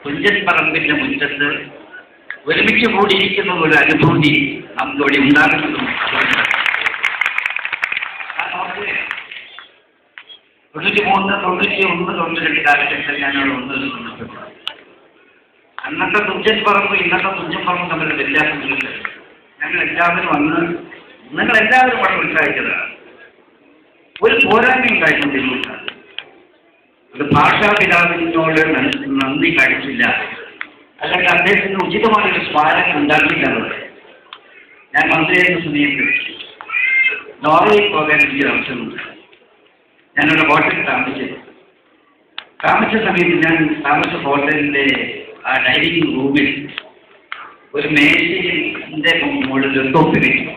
തുഞ്ചൻ പറമ്പിന്റെ മുറ്റത്ത് ഒരുമിച്ച് കൂടിയിരിക്കുന്ന ഒരു അനുഭൂതി നമുക്കിവിടെ ഉണ്ടാകുന്നതും 93, 91, 92 കാലഘട്ടത്തിൽ ഞാനവിടെ വന്നു. അന്നത്തെ തുഞ്ചൻ പറമ്പ് ഇന്നത്തെ തുഞ്ചൻ പറമ്പ് തമ്മിലുള്ള വ്യത്യാസങ്ങളുണ്ട്. ഞങ്ങൾ എല്ലാവരും അന്ന് നിങ്ങളെല്ലാവരും വളരെ ഉത്സാഹിച്ചതാണ്. ഒരു പോരായ്മ ഉണ്ടായിട്ടുണ്ടെങ്കിൽ അത് ഭാഷാപിതാവിനോട് നന്ദി കാണിച്ചില്ല, അല്ലെങ്കിൽ അദ്ദേഹത്തിന് ഉചിതമായൊരു സ്മാരകം ഉണ്ടാക്കിയില്ല എന്നുള്ളത്. ഞാൻ മന്ത്രിയായിരുന്ന സമയത്ത് നോർവേയിൽ പോകാൻ എനിക്ക് അവസരമുണ്ട്. ഞാനവിടെ ഹോട്ടലിൽ താമസിച്ച സമയത്ത് ഞാൻ താമസിച്ച ഹോട്ടലിൻ്റെ ആ ഡൈനിങ് റൂമിൽ ഒരു മേശിൻ്റെ മുകളിൽ ഒരു തൊപ്പി വെച്ചു.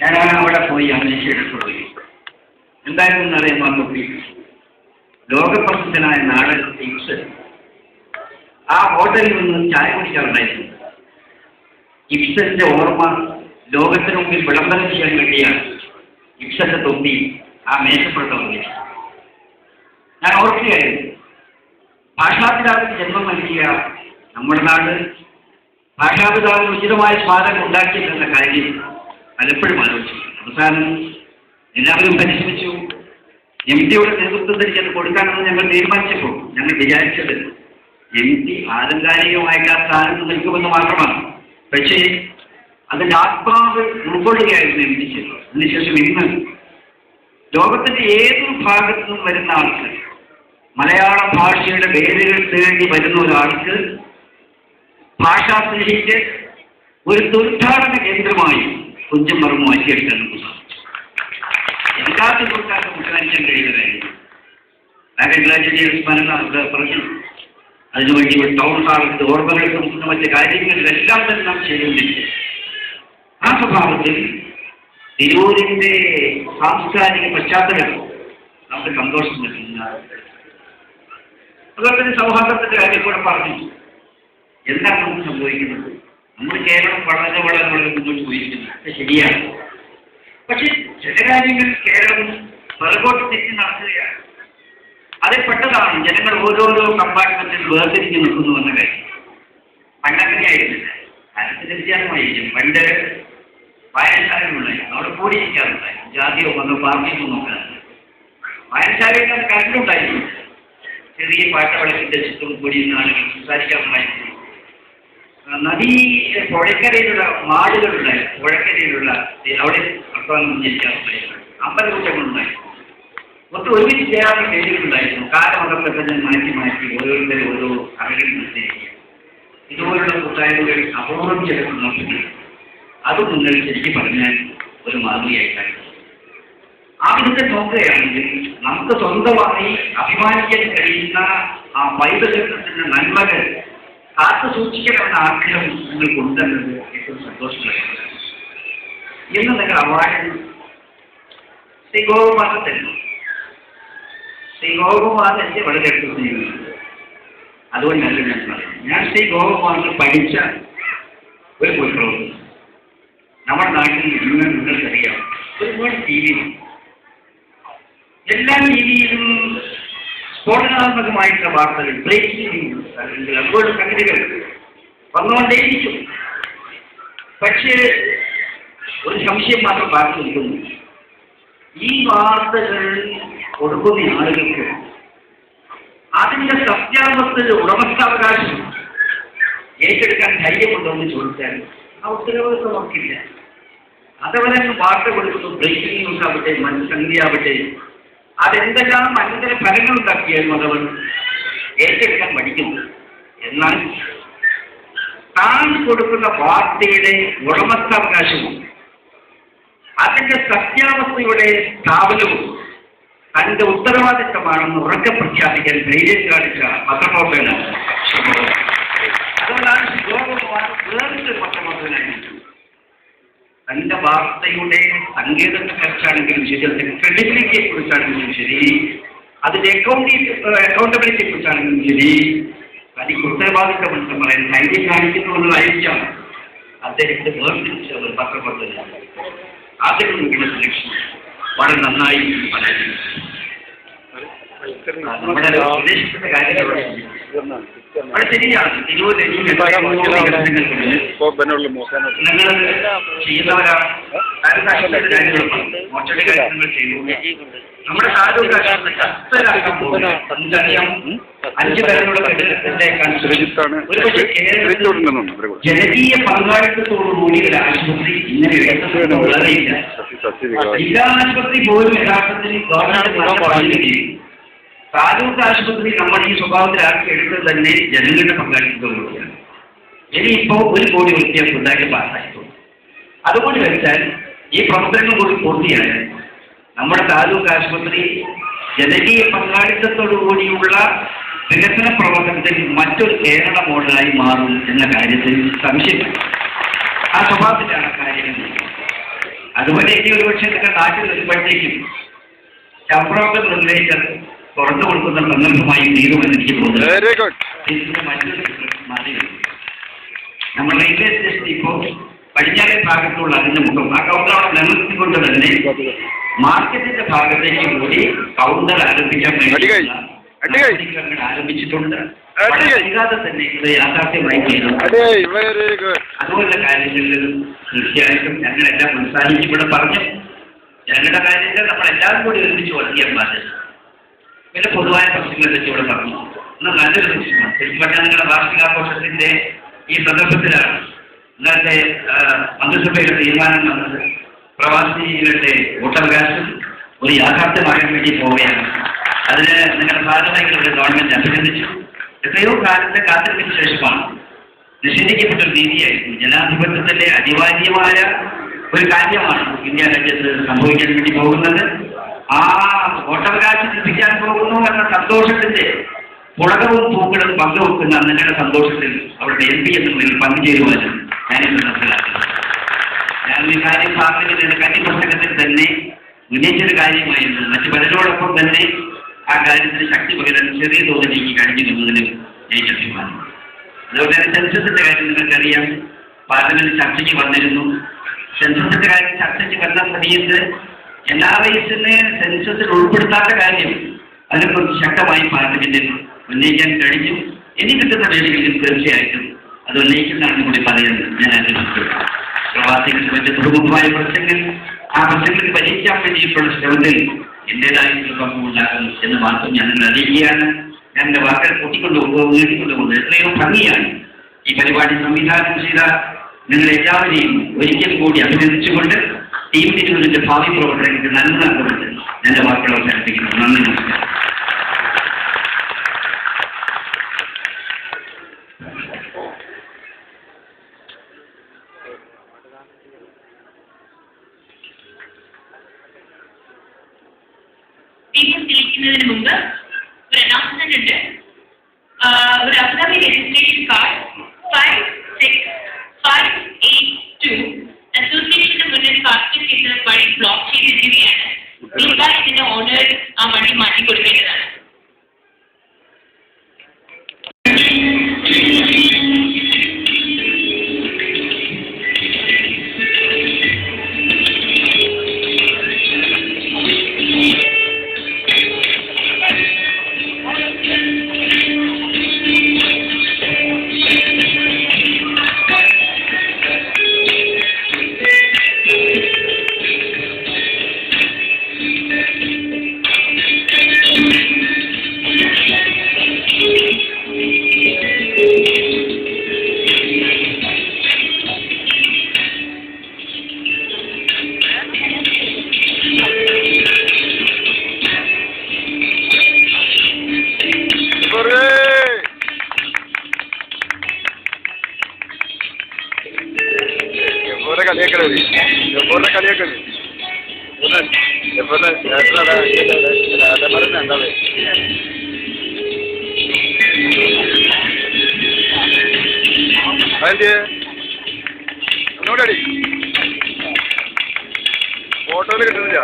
ഞാൻ അവിടെ പോയി ആ മേശ എടുത്തുപോയി. എന്തായിരുന്നു അറിയാമോ ആ തൊപ്പി? ലോകപ്രസിദ്ധനായ നാടൻ ഇബ്സൻ ആ ഹോട്ടലിൽ നിന്ന് ചായ കുടിക്കാറുണ്ടായിരുന്നു. ഇബ്സന്റെ ഓർമ്മ ലോകത്തിന് മുമ്പിൽ വിളംബരം ചെയ്യാൻ വേണ്ടിയാണ് ഇബ്സന്റെ തൊപ്പി ആ മേശപ്പുറത്ത് വന്നിട്ട് ഞാൻ ഓർക്കുകയായിരുന്നു. ഭാഷാപിതാവിന് ജന്മം നൽകിയ നമ്മുടെ നാട് ഭാഷാപിതാവിന് ഉചിതമായ സ്മാരകം ഉണ്ടാക്കിയെന്ന കാര്യം പലപ്പോഴും ആലോചിച്ചു. അവസാനം എല്ലാവരും പരിശ്രമിച്ചു. MD നേതൃത്വത്തിൽ ചെന്ന് കൊടുക്കാമെന്ന് ഞങ്ങൾ തീരുമാനിച്ചപ്പോൾ ഞങ്ങൾ വിചാരിച്ചത് MD ആലങ്കാരികമായ സ്ഥാനത്ത് നിൽക്കുമെന്ന് മാത്രമാണ്. പക്ഷേ അതിൻ്റെ ആത്മാവ് ഉൾക്കൊള്ളുകയായിരുന്നു MD ചെയ്തത്. അതിനുശേഷം ഇന്ന് ലോകത്തിന്റെ ഏതൊരു ഭാഗത്തു നിന്നും വരുന്ന ആൾക്ക്, മലയാള ഭാഷയുടെ വേരുകൾ തേടി വരുന്ന ഒരാൾക്ക് ഭാഷാസ്നേഹിക്ക് ഒരു തീർത്ഥാടന കേന്ദ്രമായി തുഞ്ചൻ പറമ്പ് മാറ്റിയെടുക്കാൻ നമുക്ക് സാധിച്ചു. എല്ലാവർക്കും കൊടുക്കാത്ത മുഖാനിക്കാൻ കഴിയുന്നതായിരുന്നു. ഗ്രാജുവേറ്റ് സ്മരണം പറഞ്ഞു. അതിനുവേണ്ടി ഒരു ടൗൺ ഹാളിൽ ഓർമ്മകൾക്കും മറ്റ് കാര്യങ്ങളിലെല്ലാം തന്നെ നാം ചെയ്തുകൊണ്ടിരിക്കും. ആ സ്വഭാവത്തിൽ തിരൂരിന്റെ സാംസ്കാരിക പശ്ചാത്തലം നമുക്ക് സന്തോഷം നൽകുന്ന, അതുപോലെ തന്നെ സൗഹാർദ്ദത്തിന്റെ കാര്യം കൂടെ പറഞ്ഞു. എന്താണ് നമുക്ക് സംഭവിക്കുന്നത്? നമ്മൾ കേരളം വളരെ വളരെ മുന്നോട്ട് പോയിരിക്കുന്നത് ശരിയാണ്. പക്ഷെ ചില കാര്യങ്ങൾ കേരളം പുറകോട്ട് തെറ്റി നടക്കുകയാണ്. അതിൽ പെട്ടതാണ് ജനങ്ങൾ ഓരോരോ കമ്പാർട്ട്മെന്റിൽ വേർതിരിഞ്ഞ് നിൽക്കുന്നു എന്ന കാര്യം. പണ്ടങ്ങനെയായിരുന്നില്ല. കാലത്തിന്റെ വ്യത്യാസമായിരിക്കും. പണ്ട് വായനശാലകളുണ്ടായി, അവിടെ കൂടിയിരിക്കാറുണ്ടായി. ജാതിയോ മതോ പാർട്ടിയോ നോക്കാറുണ്ട്. വായനശാലയിൽ കല്ലുണ്ടായിരുന്നു. ചെറിയ പാട്ടവളത്തിന്റെ ചുറ്റും കൂടി ആളുകൾ സംസാരിക്കാറുണ്ടായിരുന്നു. നദി പുഴക്കരയിലുള്ള മാടുകളുണ്ടായിരുന്നു. പുഴക്കരയിലുള്ള അവിടെ വർത്തമാനം ജീവിക്കാറുണ്ടായിരുന്നു. അമ്പലക്കുറ്റങ്ങളുണ്ടായിരുന്നു. ഒട്ടും ഒരുമിച്ച് ചേരാത്ത പേരുകളുണ്ടായിരുന്നു. കാലമൊക്കെ തന്നെ മാറ്റി ഓരോരുത്തരും ഓരോ അറിവിൽ നിർത്തിയിരിക്കുക. ഇതുപോലുള്ള കൂട്ടായ്മകൾ അപൂർവം ചെലുത്തുന്നുണ്ട്. അത് നിങ്ങൾ ശരിക്കും പറഞ്ഞാൽ ഒരു മാതൃകയായിട്ടാണ്. ആ വിധത്തെ നോക്കുകയാണെങ്കിൽ നമുക്ക് സ്വന്തമായി അഭിമാനിക്കാൻ കഴിയുന്ന ആ പൈതൃകത്തിന്റെ നന്മകൾ കാത്തു സൂക്ഷിക്കണമെന്ന ആഗ്രഹം നിങ്ങൾക്കുണ്ടെന്നത് ഏറ്റവും സന്തോഷമുള്ള. ഇന്ന് നിങ്ങൾ അവാർഡ് ശ്രീ ഗോകുമാർ തരുന്നു. ശ്രീ ഗോകുമാർ എന്നെ വളരെ അടുത്ത് ചെയ്യുന്നുണ്ട്. അതുകൊണ്ടല്ല ഞാൻ പറയുന്നത്. ഞാൻ ശ്രീ ഗോകുമാറിന് പഠിച്ച ഒരു പുത്രവും നമ്മുടെ നാട്ടിൽ ഇന്ന് നിങ്ങൾക്കറിയാം ഒരുപാട് TV, എല്ലാ TVയിലും സ്ഫോടനാത്മകമായിട്ടുള്ള വാർത്തകൾ, ബ്രേക്കിംഗ് ന്യൂസ്, അല്ലെങ്കിൽ അതുപോലെ സംഗതികൾ വന്നുകൊണ്ടേയിരിക്കും. പക്ഷേ ഒരു സംശയം മാത്രം ബാക്കി നിൽക്കുന്നു. ഈ വാർത്തകൾ കൊടുക്കുന്ന ആളുകൾക്ക് അതിൻ്റെ സത്യാവസ്ഥ ഉടമസ്ഥാവകാശം ഏറ്റെടുക്കാൻ ധൈര്യമുണ്ടോ എന്ന് ചോദിച്ചാൽ ആ ഉത്തരവാദിത്വം നമുക്കില്ല. അതവരെ വാർത്ത കൊടുക്കുന്നു. ബ്രേക്കിംഗ് ന്യൂസ് ആവട്ടെ, മറ്റു സംഗതിയാവട്ടെ, അതെന്തെല്ലാം അനന്തര ഫലങ്ങൾ ഉണ്ടാക്കിയാലും അതവർ ഏറ്റെടുക്കാൻ പഠിക്കുന്നു. എന്നാൽ താൻ കൊടുക്കുന്ന വാർത്തയുടെ ഉടമസ്ഥാവകാശവും അതിൻ്റെ സത്യാവസ്ഥയുടെ സ്ഥാപനവും തൻ്റെ ഉത്തരവാദിത്തമാണെന്ന് ഉറക്കെ പ്രഖ്യാപിക്കാൻ ധൈര്യം കാണിച്ച പത്രപ്രവർത്തകനാണ്. അതുകൊണ്ടാണ് വേറൊരു പത്രപ്രവർത്തകനായിരുന്നു. തൻ്റെ വാർത്തയുടെ സങ്കേതത്തെ കുറിച്ചാണെങ്കിലും ശരി, അതിൻ്റെ ക്രെഡിബിലിറ്റിയെ കുറിച്ചാണെങ്കിലും ശരി, അതിൻ്റെ അക്കൗണ്ടബിലിറ്റിയെ കുറിച്ചാണെങ്കിലും ശരി, തനിക്ക് ഉത്തരവാദിത്തമെന്ന് പറയാൻ ധൈര്യം കാണിക്കുന്നു എന്നുള്ളതായിരിക്കാം അദ്ദേഹത്തെ വേർതിരിച്ച ഒരു പത്രപ്രവർത്തകനാണ്. അതിൽ നിന്നുള്ള ലക്ഷ്യം വളരെ നന്നായി പറയാൻ നമ്മുടെ പ്രദേശത്തിന്റെ കാര്യങ്ങൾ അത് ശരിയാണ്. നിങ്ങൾ ചെയ്യുന്നവരാണ്. മോശയുടെ കാര്യങ്ങൾ ചെയ്തു. നമ്മുടെ താലൂക്ക് ശക്തരാക്കാൻ പോകുന്നത് 5 തരത്തിലുള്ള ജനകീയ പങ്കാളിത്തത്തോടുകൂടി ഒരു ആശുപത്രി ഇങ്ങനെ വളരെയില്ല. ജില്ലാ ആശുപത്രി പോലും യഥാർത്ഥത്തിൽ ഗവൺമെന്റ് താലൂക്ക് ആശുപത്രി നമ്മൾ ഈ സ്വഭാവത്തിലാക്കി എടുത്തത് തന്നെ ജനങ്ങളുടെ പങ്കാളിത്തത്തോടുകൂടിയാണ്. ഇനിയിപ്പോ 1 കോടി രൂപ പുതുതായി പാസ്സായിട്ടു. അതുകൊണ്ട് വെച്ചാൽ ഈ പ്രവർത്തനങ്ങൾ കൂടി പൂർത്തിയായ നമ്മുടെ താലൂക്ക് ആശുപത്രി ജനകീയ പങ്കാളിത്തത്തോടു കൂടിയുള്ള വികസന പ്രവർത്തനത്തിൽ മറ്റൊരു കേരള മോഡലായി മാറും എന്ന കാര്യത്തിൽ സംശയമില്ല. ആ സ്വഭാവത്തിലാണ് കാര്യങ്ങൾ. അതുപോലെ ഇനി ഒരുപക്ഷെ നിങ്ങൾ നാട്ടിൽ വരുമ്പോഴത്തേക്കും ശമ്പളങ്ങൾ നിർണ്ണയിച്ച് തുറന്നു കൊടുക്കുന്ന സന്ദർഭമായി തീരുമെന്ന് എനിക്ക് തോന്നുന്നു. മറ്റൊരു മാറി നമ്മൾ റെയിൽവേ സ്റ്റേഷൻ ഇപ്പോൾ പടിഞ്ഞാറേ ഭാഗത്തുള്ള അതിന്റെ മുഖം ആ കൗണ്ടർ അവിടെ നിലനിർത്തിക്കൊണ്ട് തന്നെ മാർക്കറ്റിന്റെ ഭാഗത്തേക്ക് കൂടി കൗണ്ടർ ആരംഭിക്കാൻ വേണ്ടി ആരംഭിച്ചിട്ടുണ്ട്. വൈകാതെ തന്നെ ഇത് യാഥാർത്ഥ്യമായി തീരും. അതുപോലുള്ള കാര്യങ്ങളിൽ തീർച്ചയായിട്ടും ഞങ്ങളെല്ലാം പ്രോത്സാഹിച്ച് ഇവിടെ പറഞ്ഞു. ഞങ്ങളുടെ കാര്യങ്ങൾ നമ്മളെല്ലാവരും കൂടി ഒരുമിച്ച് വർദ്ധിക്കാൻ ബാധ്യത. പിന്നെ പൊതുവായ പ്രശ്നങ്ങളെ വെച്ച് ഇവിടെ പറഞ്ഞു. എന്നാൽ നല്ലൊരു പ്രശ്നമാണ്. ശരിക്കും പറഞ്ഞാൽ നിങ്ങളുടെ വാർഷികാഘോഷത്തിന്റെ ഈ സന്ദർഭത്തിലാണ് ഇന്നത്തെ മന്ത്രിസഭയുടെ തീരുമാനം വന്നത്. പ്രവാസികളുടെ വോട്ടവകാശം ഒരു യാഥാർത്ഥ്യമാകാൻ വേണ്ടി പോവുകയാണ്. അതിന് നിങ്ങളുടെ ഭാരവാഹികളുടെ ഗവൺമെന്റ് അഭിനന്ദിച്ചു. എത്രയോ കാലത്തെ കാത്തിരിപ്പിന് ശേഷമാണ് നിഷേധിക്കപ്പെട്ട ഒരു രീതിയായിരുന്നു. ജനാധിപത്യത്തിന്റെ അനിവാര്യമായ ഒരു കാര്യമാണ് ഇന്ത്യ രാജ്യത്ത് സംഭവിക്കാൻ വേണ്ടി പോകുന്നത്. ആ വോട്ടവകാശം ലഭിക്കാൻ പോകുന്നു എന്ന സന്തോഷത്തിന്റെ പുളകവും പൂക്കളും പങ്കുവെക്കുന്ന നിങ്ങളുടെ സന്തോഷത്തിൽ അവരുടെ MP എന്ന നിലയിൽ പങ്കുചേരുവാനും ഞാനിത് മനസ്സിലാക്കുന്നു. ഞാൻ ഈ കാര്യം പറഞ്ഞതിന്റെ കന്നിപ്പുസ്തകത്തിൽ തന്നെ ഉന്നയിച്ചൊരു കാര്യമായിരുന്നു. മറ്റു പലരോടൊപ്പം തന്നെ ആ കാര്യത്തിന് ശക്തി പകരാൻ ചെറിയ തോതിൽ എനിക്ക് കഴിഞ്ഞിരുന്നതിന് എനിക്ക് അഭിമാനം. അതുകൊണ്ട് തന്നെ സെൻസസിന്റെ കാര്യം നിങ്ങൾക്കറിയാം. പാർലമെന്റ് ചർച്ചയ്ക്ക് വന്നിരുന്നു. സെൻസസിന്റെ കാര്യം ചർച്ചയ്ക്ക് വന്ന സമയത്ത് NRIസിനെ സെൻസസിൽ ഉൾപ്പെടുത്താത്ത കാര്യം അതിനെക്കുറിച്ച് ശക്തമായി പാർലമെന്റിൽ ഉന്നയിക്കാൻ കഴിഞ്ഞു. ഇനി കിട്ടുന്ന വേദികളിൽ തീർച്ചയായിട്ടും അത് ഉന്നയിക്കുന്നതാണ് കൂടി പറയാൻ ഞാൻ ആഗ്രഹിക്കുന്നു. പ്രവാസികൾക്ക് മറ്റ് കുടുംബമായ പ്രശ്നങ്ങൾ ആ പ്രശ്നങ്ങൾക്ക് പരിഹരിക്കാൻ വേണ്ടിയിട്ടുള്ള ശ്രമത്തിൽ എന്റേതായിട്ടുള്ള പങ്കുണ്ടാകും എന്ന് മാത്രം ഞാൻ നിങ്ങൾ അറിയുകയാണ്. ഞാൻ എൻ്റെ വാക്കുകൾ നീട്ടിക്കൊണ്ടുപോകുന്നത് എത്രയോ ഭംഗിയാണ്. ഈ പരിപാടി സംവിധാനം ചെയ്ത നിങ്ങളെല്ലാവരെയും ഒരിക്കൽ കൂടി അഭിനന്ദിച്ചുകൊണ്ട് ടീം തിരുവനന്തപുരത്തിന്റെ ഭാവി പ്രവർത്തനങ്ങൾക്ക് നന്മ നൽകുന്നുണ്ട് എൻ്റെ വാക്കുകൾ അവസാനിപ്പിക്കുന്നു. നന്ദി, നമസ്കാരം. ിന് മുമ്പ് ഒരു അനൗൺസ്മെന്റ് ഉണ്ട്. ഒരു അബ്ദാബി രജിസ്ട്രേഷൻ കാർഡ് 5682 അസോസിയേഷന് മുന്നിൽ പാർക്കിംഗ് ചെയ്ത് വഴി ബ്ലോക്ക് ചെയ്തിരിക്കുകയാണ്. നിങ്ങൾ ഇതിന്റെ ഓർഡർ ആ വഴി മാറ്റി കൊടുക്കേണ്ടതാണ്. ഫോട്ടോയിൽ കിട്ടുന്നില്ല.